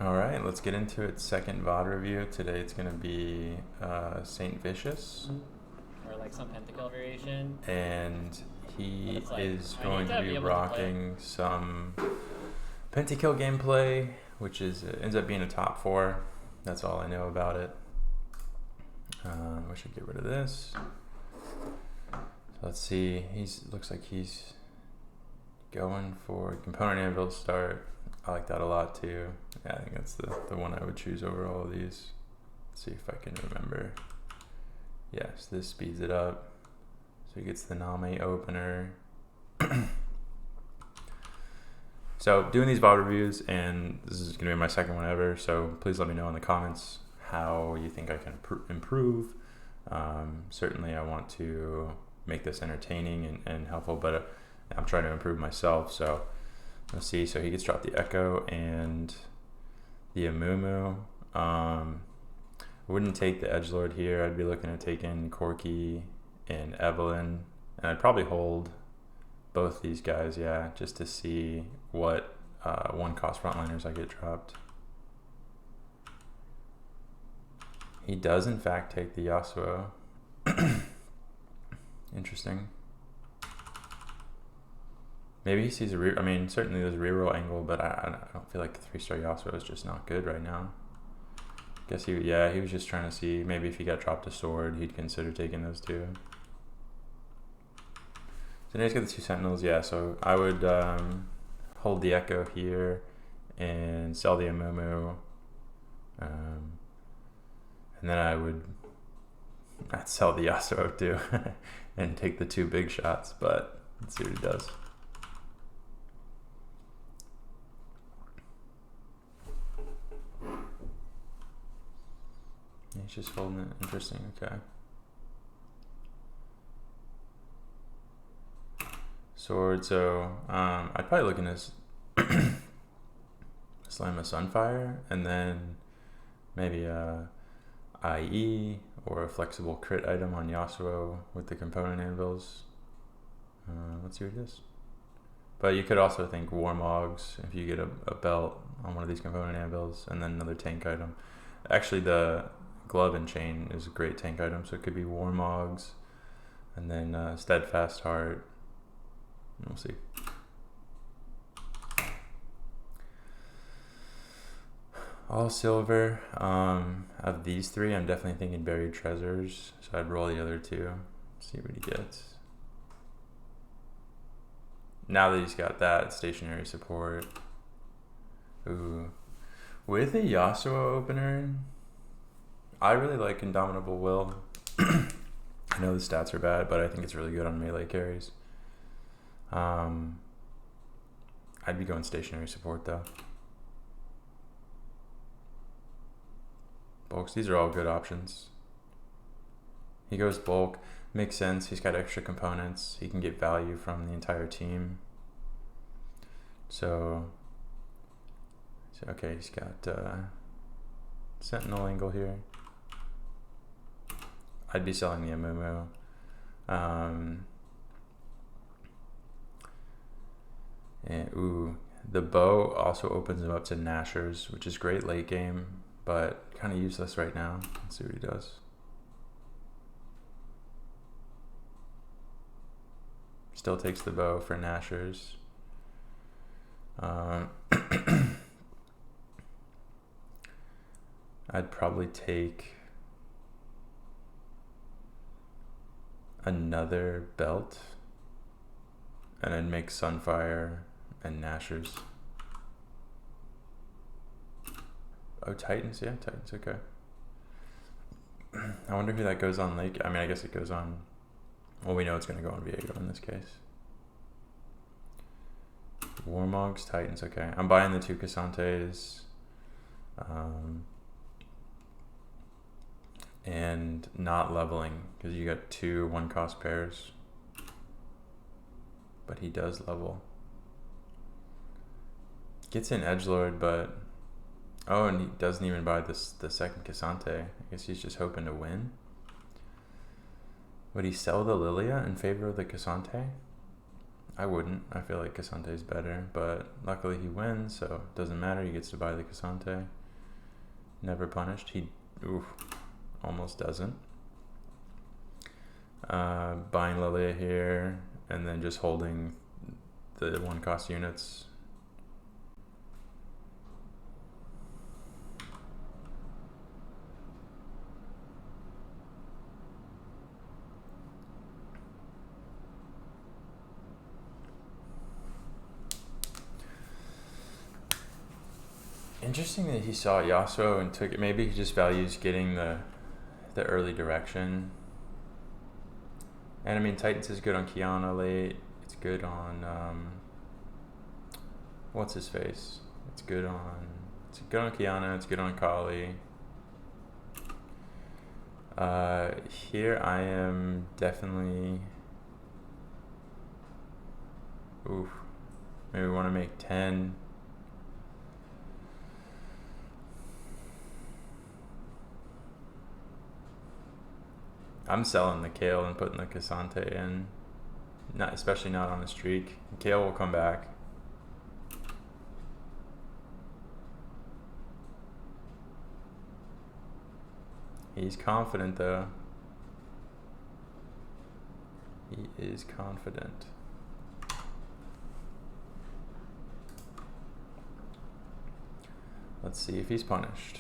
All right, let's get into its second VOD review. Today it's going to be Saintvicious, Or like some Pentakill variation. and he It's like, is I going need to to be be able to play. rocking some Pentakill gameplay, which ends up being a top 4. That's all I know about it. We should get rid of this. So let's see. Looks like he's going for component anvil start. I like that a lot too. Yeah, I think that's the one I would choose over all of these. Let's see if I can remember. Yes, this speeds it up. So he gets the Name opener. So doing these VOD reviews, and this is going to be my second one ever, so please let me know in the comments how you think I can improve. Certainly I want to make this entertaining and helpful, but I'm trying to improve myself, so let's see. So he gets dropped the Echo and the Amumu. I wouldn't take the Edgelord here. I'd be looking at taking Corky and Evelyn, and I'd probably hold both these guys, yeah, just to see what one cost frontliners I get dropped. He does in fact take the Yasuo. Interesting. Maybe he sees I mean, certainly there's a reroll angle, but I don't feel like the 3-star Yasuo is just not good right now. Guess he was just trying to see maybe if he got dropped a sword, he'd consider taking those two. So now he's got the 2 Sentinels, yeah, so I would hold the Echo here and sell the Amumu. And then I'd sell the Yasuo too and take the 2 big shots, but let's see what he does. He's just holding it. Interesting, okay. Sword, so I'd probably look in his slam a Sunfire, and then maybe a IE or a flexible crit item on Yasuo with the component anvils. Let's see what it is. But you could also think Warmogs if you get a belt on one of these component anvils, and then another tank item. Actually, the glove and chain is a great tank item, so it could be Warmogs, and then Steadfast Heart. We'll see. All silver. Of these 3, I'm definitely thinking Buried Treasures, so I'd roll the other 2, see what he gets. Now that he's got that stationary support. Ooh. With a Yasuo opener, I really like Indomitable Will. I know the stats are bad, but I think it's really good on melee carries. I'd be going stationary support though. Bulks, these are all good options. He goes bulk, makes sense. He's got extra components. He can get value from the entire team. So okay, he's got Sentinel angle here. I'd be selling the Amumu. And ooh, the bow also opens him up to Nashers, which is great late game, but kind of useless right now. Let's see what he does. Still takes the bow for Nashers. I'd probably take another belt, and I'd make Sunfire and Nashers. Oh, Titans, yeah, Titans, okay. I wonder who that goes on late. I mean, I guess it goes on. Well, we know it's going to go on Viego in this case. Warmogs, Titans, okay. I'm buying the 2 Cassantes. And not leveling, because you got 2 1-cost pairs. But he does level. Gets in Edgelord, but... Oh, and he doesn't even buy the second Cassante. I guess he's just hoping to win. Would he sell the Lilia in favor of the Cassante? I wouldn't. I feel like Casante is better, but luckily he wins, so it doesn't matter. He gets to buy the Casante. Never punished. He almost doesn't. Buying Lilia here, and then just holding the 1-cost units. Interesting that he saw Yasuo and took it. Maybe he just values getting the early direction. And I mean, Titans is good on Kiana late. It's good on what's his face? It's good on Kiana. It's good on Kali. Here I am definitely. Maybe want to make 10. I'm selling the Kale and putting the Casante in. Especially not on a streak. Kale will come back. He's confident though. He is confident. Let's see if he's punished.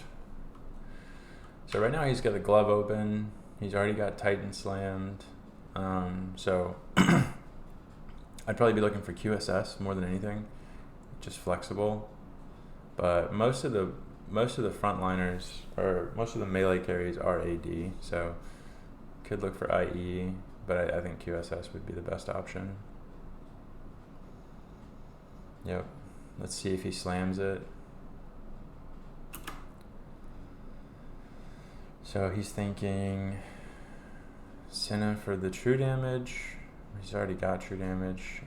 So right now he's got a glove open. He's already got Titan slammed. So I'd probably be looking for QSS more than anything. Just flexible. But most of the frontliners, or most of the melee carries, are AD. So could look for IE, but I think QSS would be the best option. Yep. Let's see if he slams it. So he's thinking Senna for the true damage. He's already got true damage.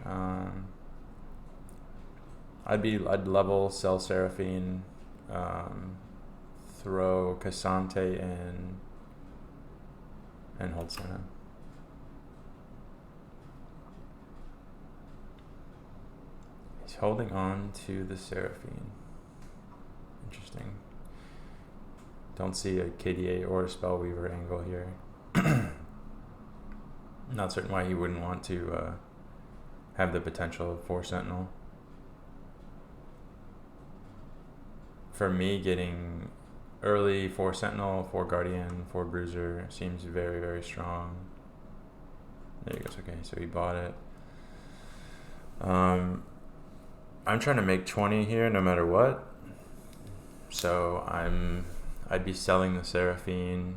I'd level, sell Seraphine, throw Casante in, and hold Senna. He's holding on to the Seraphine. Interesting. Don't see a KDA or a Spellweaver angle here. Not certain why he wouldn't want to have the potential of 4 Sentinel. For me, getting early 4 Sentinel, 4 Guardian, 4 Bruiser seems very, very strong. There he goes. Okay, so he bought it. I'm trying to make 20 here no matter what. So I'd be selling the Seraphine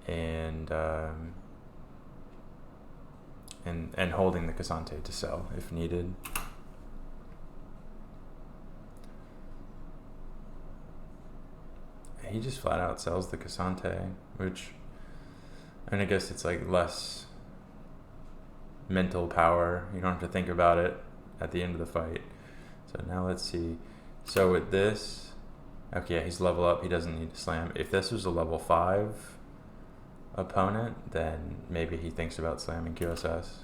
and holding the Casante to sell if needed. He just flat out sells the Casante, which, and I guess it's like less mental power. You don't have to think about it at the end of the fight. So now let's see. So with this, okay, yeah, he's level up. He doesn't need to slam. If this was a level 5 opponent, then maybe he thinks about slamming QSS.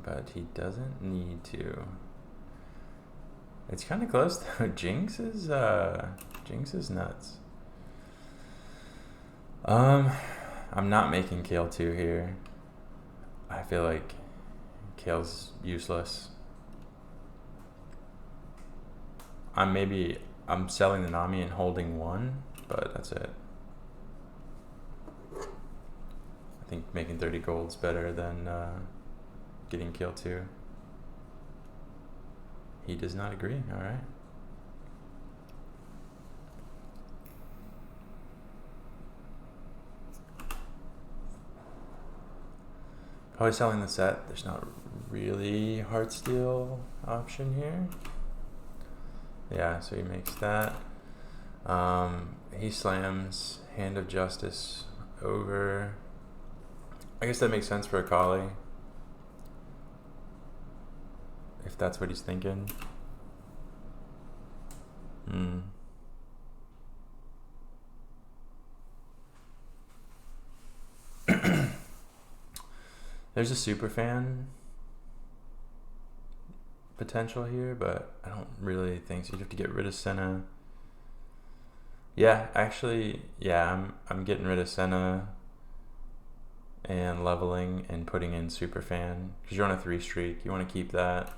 But he doesn't need to. It's kind of close though. Jinx is nuts. I'm not making Kale 2 here. I feel like Kale's useless. I'm selling the Nami and holding 1, but that's it. I think making 30 gold's better than getting Kale 2. He does not agree. All right. Probably selling the set. There's not really Heartsteel option here. Yeah, so he makes that. He slams Hand of Justice over. I guess that makes sense for Akali, if that's what he's thinking. There's a super fan potential here, but I don't really think so. You'd have to get rid of Senna. Yeah, actually, yeah, I'm getting rid of Senna and leveling and putting in super fan because you're on a 3 streak. You want to keep that.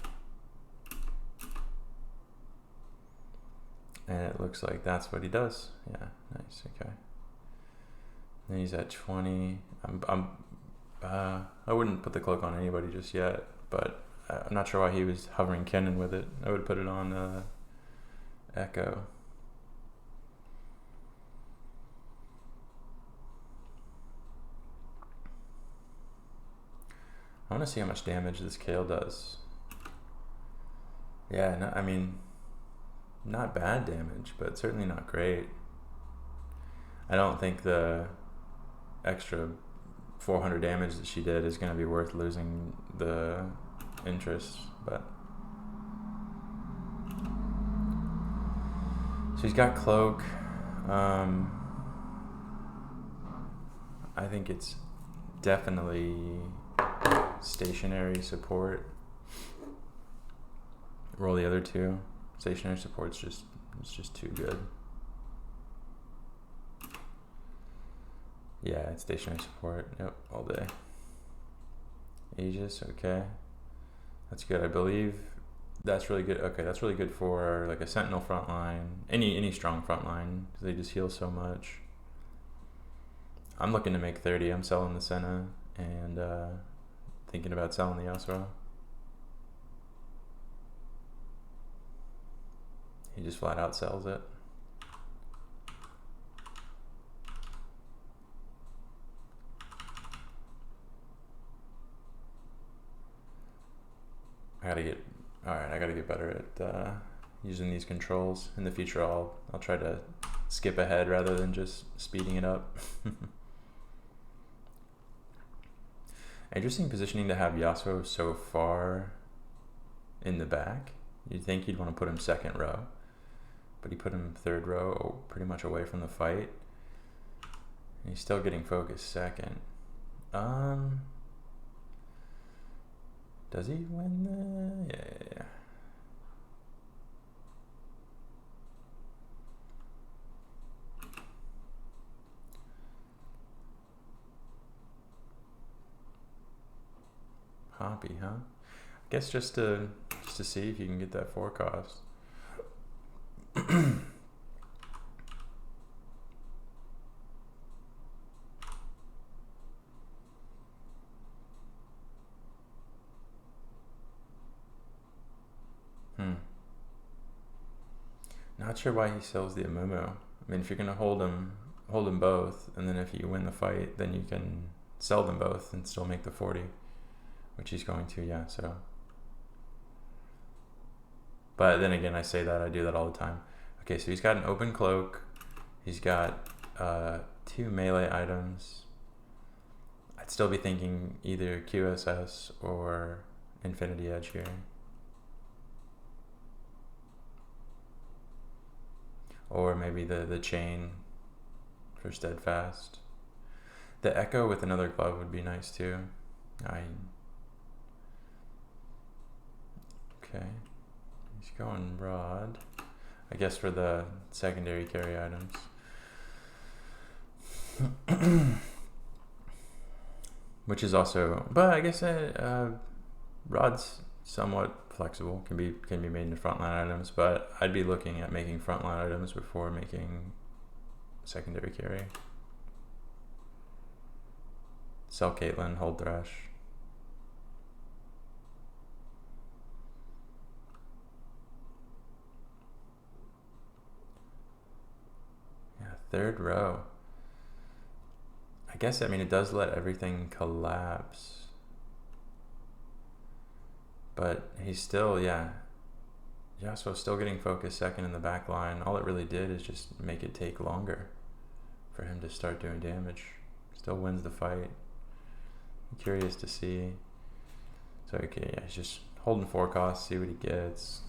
And it looks like that's what he does. Yeah, nice. Okay. Then he's at 20. I wouldn't put the cloak on anybody just yet, but I'm not sure why he was hovering Kennen with it. I would put it on Echo. I want to see how much damage this Kale does. Yeah, no, I mean, not bad damage, but certainly not great. I don't think the extra 400 damage that she did is going to be worth losing the interest, but so he's got cloak. I think it's definitely stationary support. Roll the other two. Stationary support's just too good. Yeah, it's stationary support. Yep, all day. Aegis, okay. That's good. I believe that's really good. Okay, that's really good for like a sentinel front line. Any strong front line. They just heal so much. I'm looking to make 30. I'm selling the Senna and thinking about selling the Yasuo. He just flat out sells it. I gotta get better at using these controls. In the future, I'll try to skip ahead rather than just speeding it up. Interesting positioning to have Yasuo so far in the back. You'd think you'd want to put him second row, but he put him third row, pretty much away from the fight. And he's still getting focused second. Does he win the... Yeah. Hoppy, huh? I guess just to see if you can get that 4 cost. Not sure why he sells the Amumu. I mean, if you're gonna hold them both, and then if you win the fight, then you can sell them both and still make the 40, which he's going to, yeah. So, but then again, I say that, I do that all the time. Okay, so he's got an open cloak. He's got 2 melee items. I'd still be thinking either QSS or Infinity Edge here. Or maybe the chain for Steadfast. The Echo with another glove would be nice too. Okay. He's going Rod. I guess for the secondary carry items. Which is also, but I guess Rod's somewhat flexible, can be made into frontline items, but I'd be looking at making frontline items before making secondary carry. Sell Caitlyn, hold Thresh. Yeah, third row. I guess, I mean, it does let everything collapse. But he's still, yeah. Yasuo's still getting focused second in the back line. All it really did is just make it take longer for him to start doing damage. Still wins the fight. I'm curious to see. So, okay, yeah, he's just holding 4 costs, see what he gets.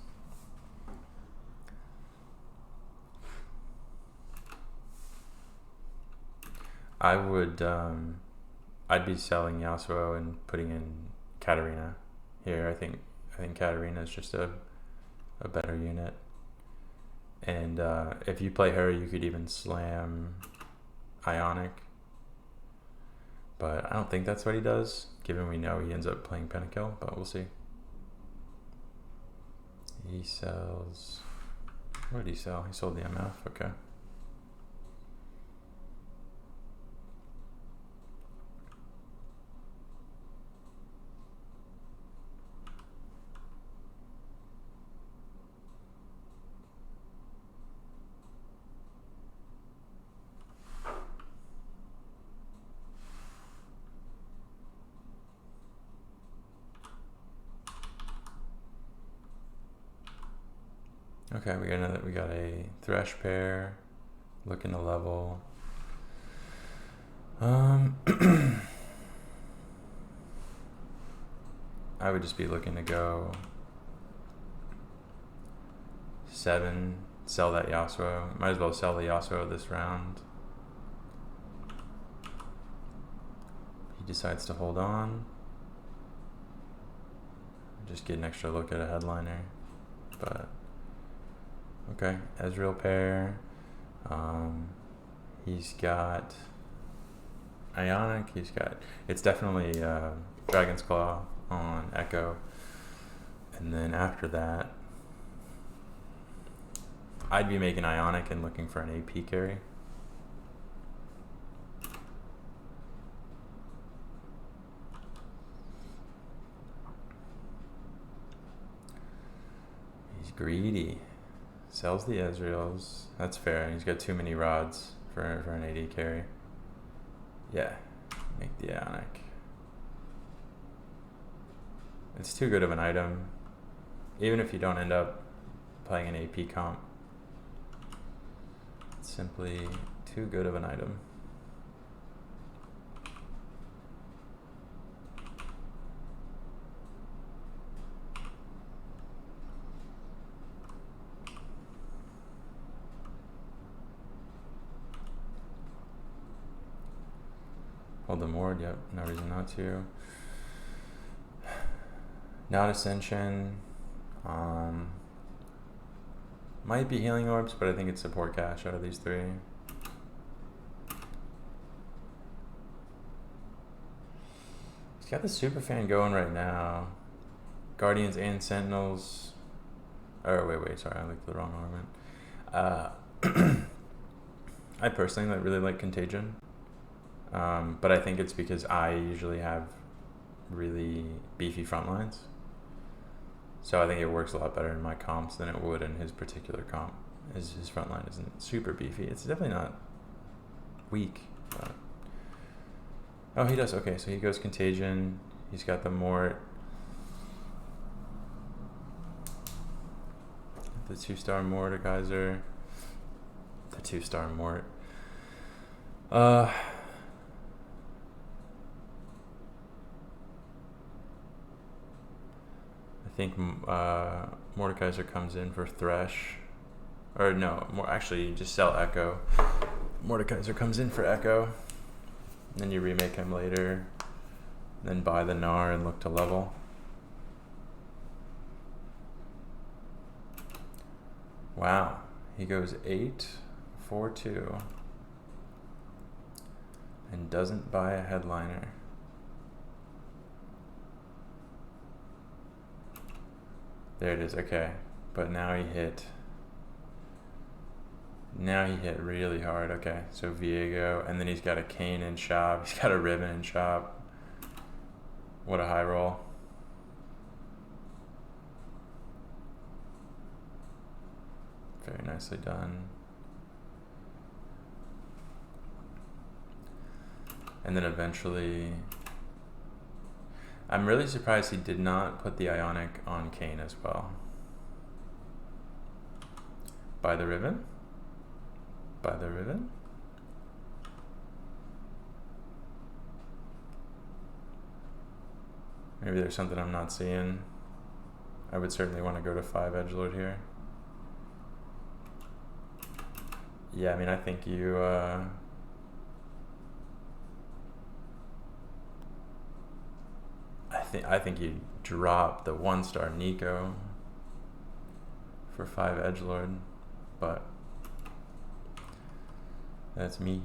I'd be selling Yasuo and putting in Katarina here. I think Katarina is just a better unit. And if you play her, you could even slam Ionic. But I don't think that's what he does, given we know he ends up playing Pentakill, but we'll see. He sells... What did he sell? He sold the MF, okay. Okay, we got a Thresh pair, looking to level. I would just be looking to go 7, sell that Yasuo. Might as well sell the Yasuo this round. He decides to hold on. Just get an extra look at a headliner, but. Okay, Ezreal pair. He's got Ionic. It's definitely Dragon's Claw on Echo. And then after that, I'd be making Ionic and looking for an AP carry. He's greedy. Sells the Ezreals. That's fair. He's got too many rods for an AD carry. Yeah, make the Ionic. It's too good of an item. Even if you don't end up playing an AP comp, it's simply too good of an item. Hold the ward, yep, no reason not to. Not Ascension. Might be Healing Orbs, but I think it's support cash out of these 3. He's got the super fan going right now. Guardians and Sentinels. Oh, wait, sorry, I looked at the wrong ornament. I personally really like Contagion. But I think it's because I usually have really beefy front lines. So I think it works a lot better in my comps than it would in his particular comp. His front line isn't super beefy. It's definitely not weak. But... Oh, he does. Okay, so he goes Contagion. He's got the Mort. The 2-star Mordekaiser. The 2-star Mort. I think Mordekaiser comes in for Thresh. Or no, actually you just sell Echo. Mordekaiser comes in for Echo. Then you remake him later. Then buy the Gnar and look to level. Wow. He goes 8, 4, 2. And doesn't buy a headliner. There it is, okay. But now he hit really hard. Okay, so Viego, and then he's got a Cane in shop. He's got a Ribbon in shop. What a high roll. Very nicely done. And then eventually... I'm really surprised he did not put the Ionic on Cane as well. By the Ribbon? By the Ribbon? Maybe there's something I'm not seeing. I would certainly want to go to 5 Edgelord here. Yeah, I mean, I think you... I think you drop the 1-star Nico for 5 edgelord, but that's me.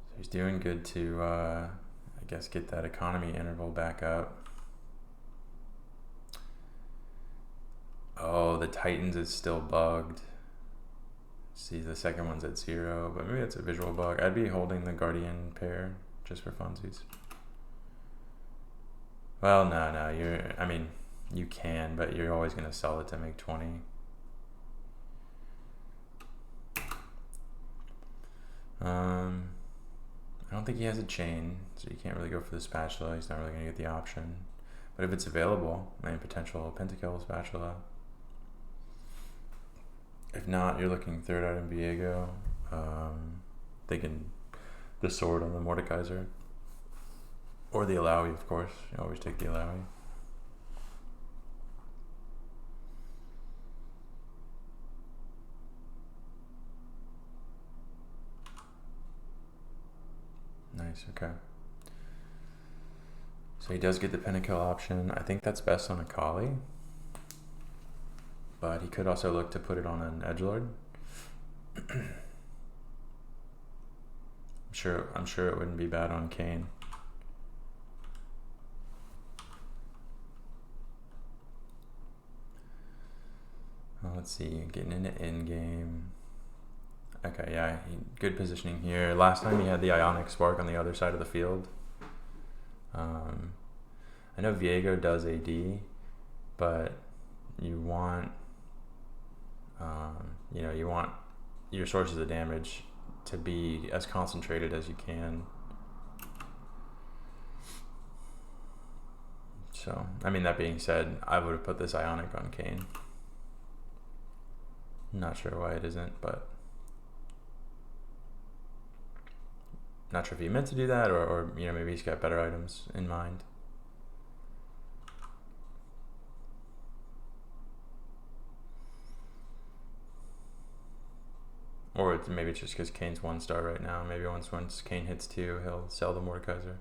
So he's doing good to, I guess, get that economy interval back up. Oh, the Titans is still bugged. See, the second one's at 0, but maybe that's a visual bug. I'd be holding the Guardian pair just for funsies. Well, no, I mean, you can, but you're always going to sell it to make 20. I don't think he has a chain, so you can't really go for the spatula. He's not really going to get the option. But if it's available, I mean, potential Pentakill spatula. If not, you're looking third item Viego. Thinking the sword on the Mordekaiser. Or the Alawi, of course. You always take the Alawi. Nice, okay. So he does get the Pentakill option. I think that's best on a Kali. But he could also look to put it on an edgelord. I'm sure it wouldn't be bad on Kane. Well, let's see, getting into endgame. Okay, yeah, good positioning here. Last time he had the Ionic Spark on the other side of the field. I know Viego does AD, but you want, you want your sources of damage to be as concentrated as you can. So, I mean, that being said, I would have put this Ionic on Kane. Not sure why it isn't, but not sure if he meant to do that, or maybe he's got better items in mind. Or maybe it's just because Kane's 1-star right now. Maybe once Kane hits 2, he'll sell the Mordekaiser.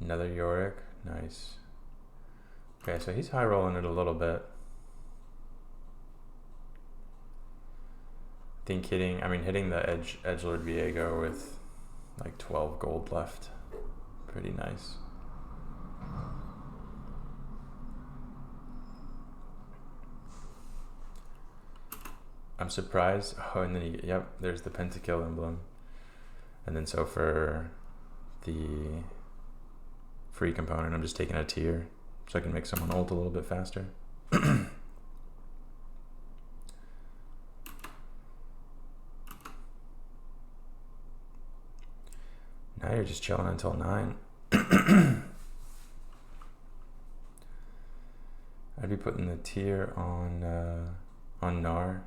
Another Yorick, nice. Okay, so he's high rolling it a little bit. I think hitting the edgelord Viego with like 12 gold left, pretty nice. I'm surprised. Oh, and then there's the Pentakill emblem. And then so for the free component, I'm just taking a tier so I can make someone ult a little bit faster. Now you're just chilling until 9. I'd be putting the tier on Gnar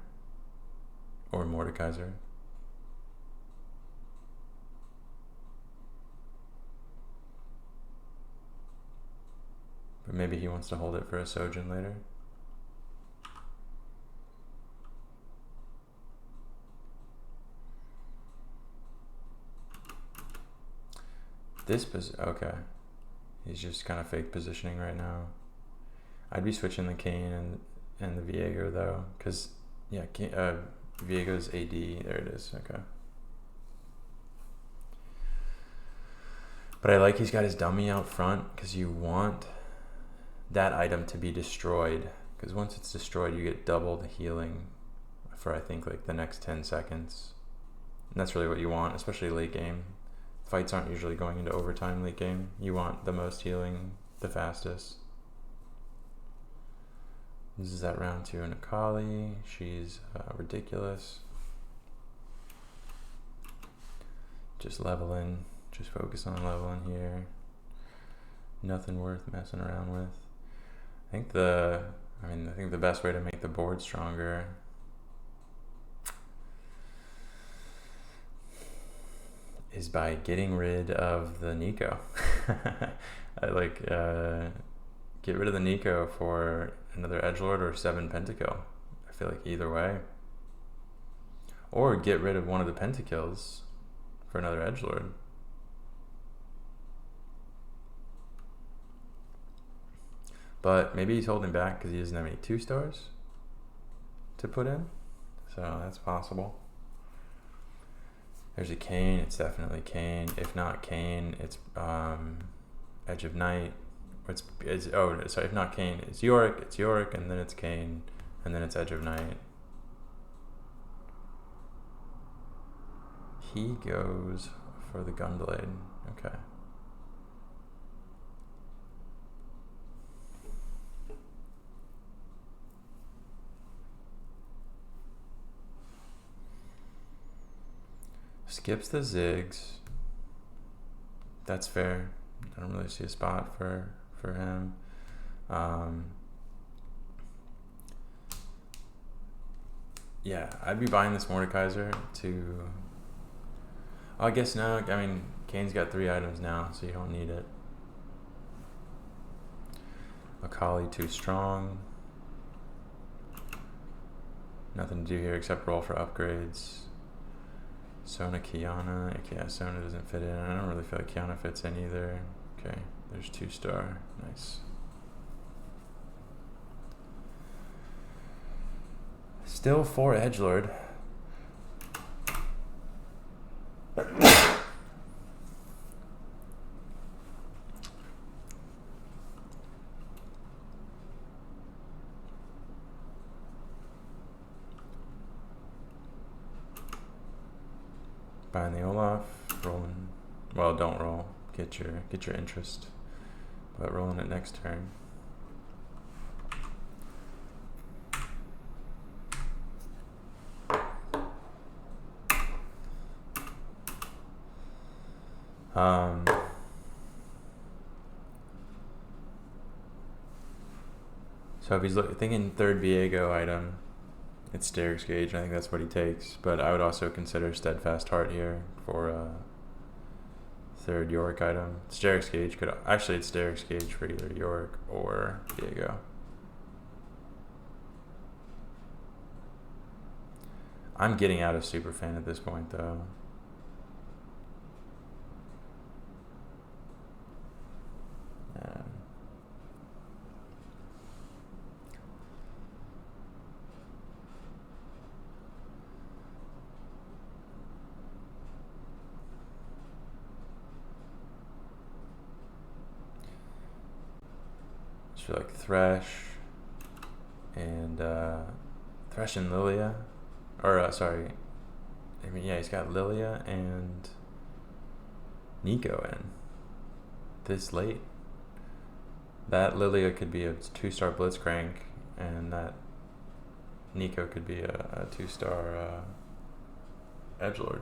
or Mordekaiser. But maybe he wants to hold it for a Sojin later. Okay. He's just kind of fake positioning right now. I'd be switching the Kane and the Viego though, because Viego's AD. There it is. Okay. But I like he's got his dummy out front because you want that item to be destroyed, because once it's destroyed you get double the healing for I think like the next 10 seconds, and that's really what you want, especially late game. Fights aren't usually going into overtime late game. You want the most healing the fastest. This is at round 2 in Akali. She's ridiculous. Just leveling, just focus on leveling here. Nothing worth messing around with. I think the best way to make the board stronger, is by getting rid of the Nico. Get rid of the Nico for another edgelord or 7 Pentakill. I feel like either way. Or get rid of one of the Pentakills for another edgelord. But maybe he's holding back because he doesn't have any 2-stars to put in. So that's possible. There's a Kane. It's definitely Kane. If not Kane, it's Edge of Night. If not Kane, it's Yorick. It's Yorick, and then it's Kane, and then it's Edge of Night. He goes for the Gunblade. Okay. Skips the Ziggs. That's fair. I don't really see a spot for him. Yeah, I'd be buying this Mordekaiser to... I guess no. I mean, Kane's got 3 items now, so you don't need it. Akali too strong. Nothing to do here except roll for upgrades. Sona, Kiana. Yeah, Sona doesn't fit in. I don't really feel like Kiana fits in either. Okay, there's 2-star. Nice. Still 4 edgelord. Buying the Olaf, rolling. Well, don't roll. Get your interest, but rolling it next turn. So if he's thinking 3rd Viego item, it's Derek's Gauge. I think that's what he takes. But I would also consider Steadfast Heart here for 3rd Yorick item. It's Derek's Gauge. It's Derek's Gauge for either Yorick or Viego. I'm getting out of Superfan at this point, though. So like Thresh and Lilia, or sorry, I mean, yeah, he's got Lilia and Nico in this late. That Lilia could be a 2-star Blitzcrank, and that Nico could be a 2-star edgelord.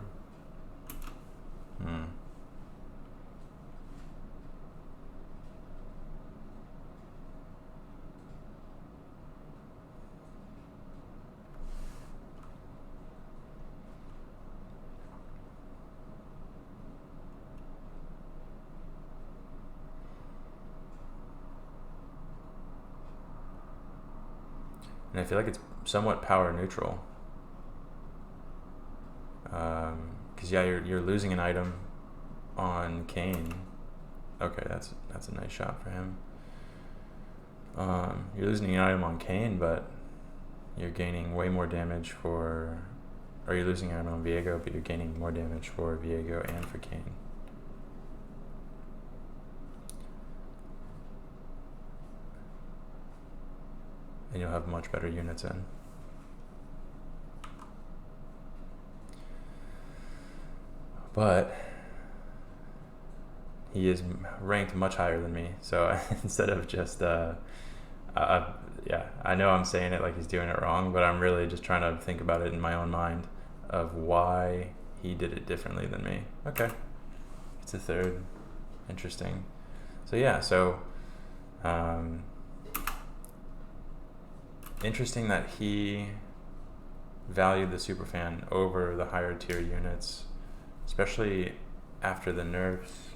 And I feel like it's somewhat power neutral. Because yeah, you're losing an item on Kane. Okay, that's a nice shot for him. You're losing an item on Kane, but you're gaining way more damage for... Or you're losing an item on Viego, but you're gaining more damage for Viego and for Kane. And you'll have much better units in. But he is ranked much higher than me, so instead of just yeah, I know I'm saying it like he's doing it wrong, but I'm really just trying to think about it in my own mind of why he did it differently than me. Okay, it's a 3rd. Interesting. So yeah, interesting that he valued the Superfan over the higher tier units, especially after the nerfs,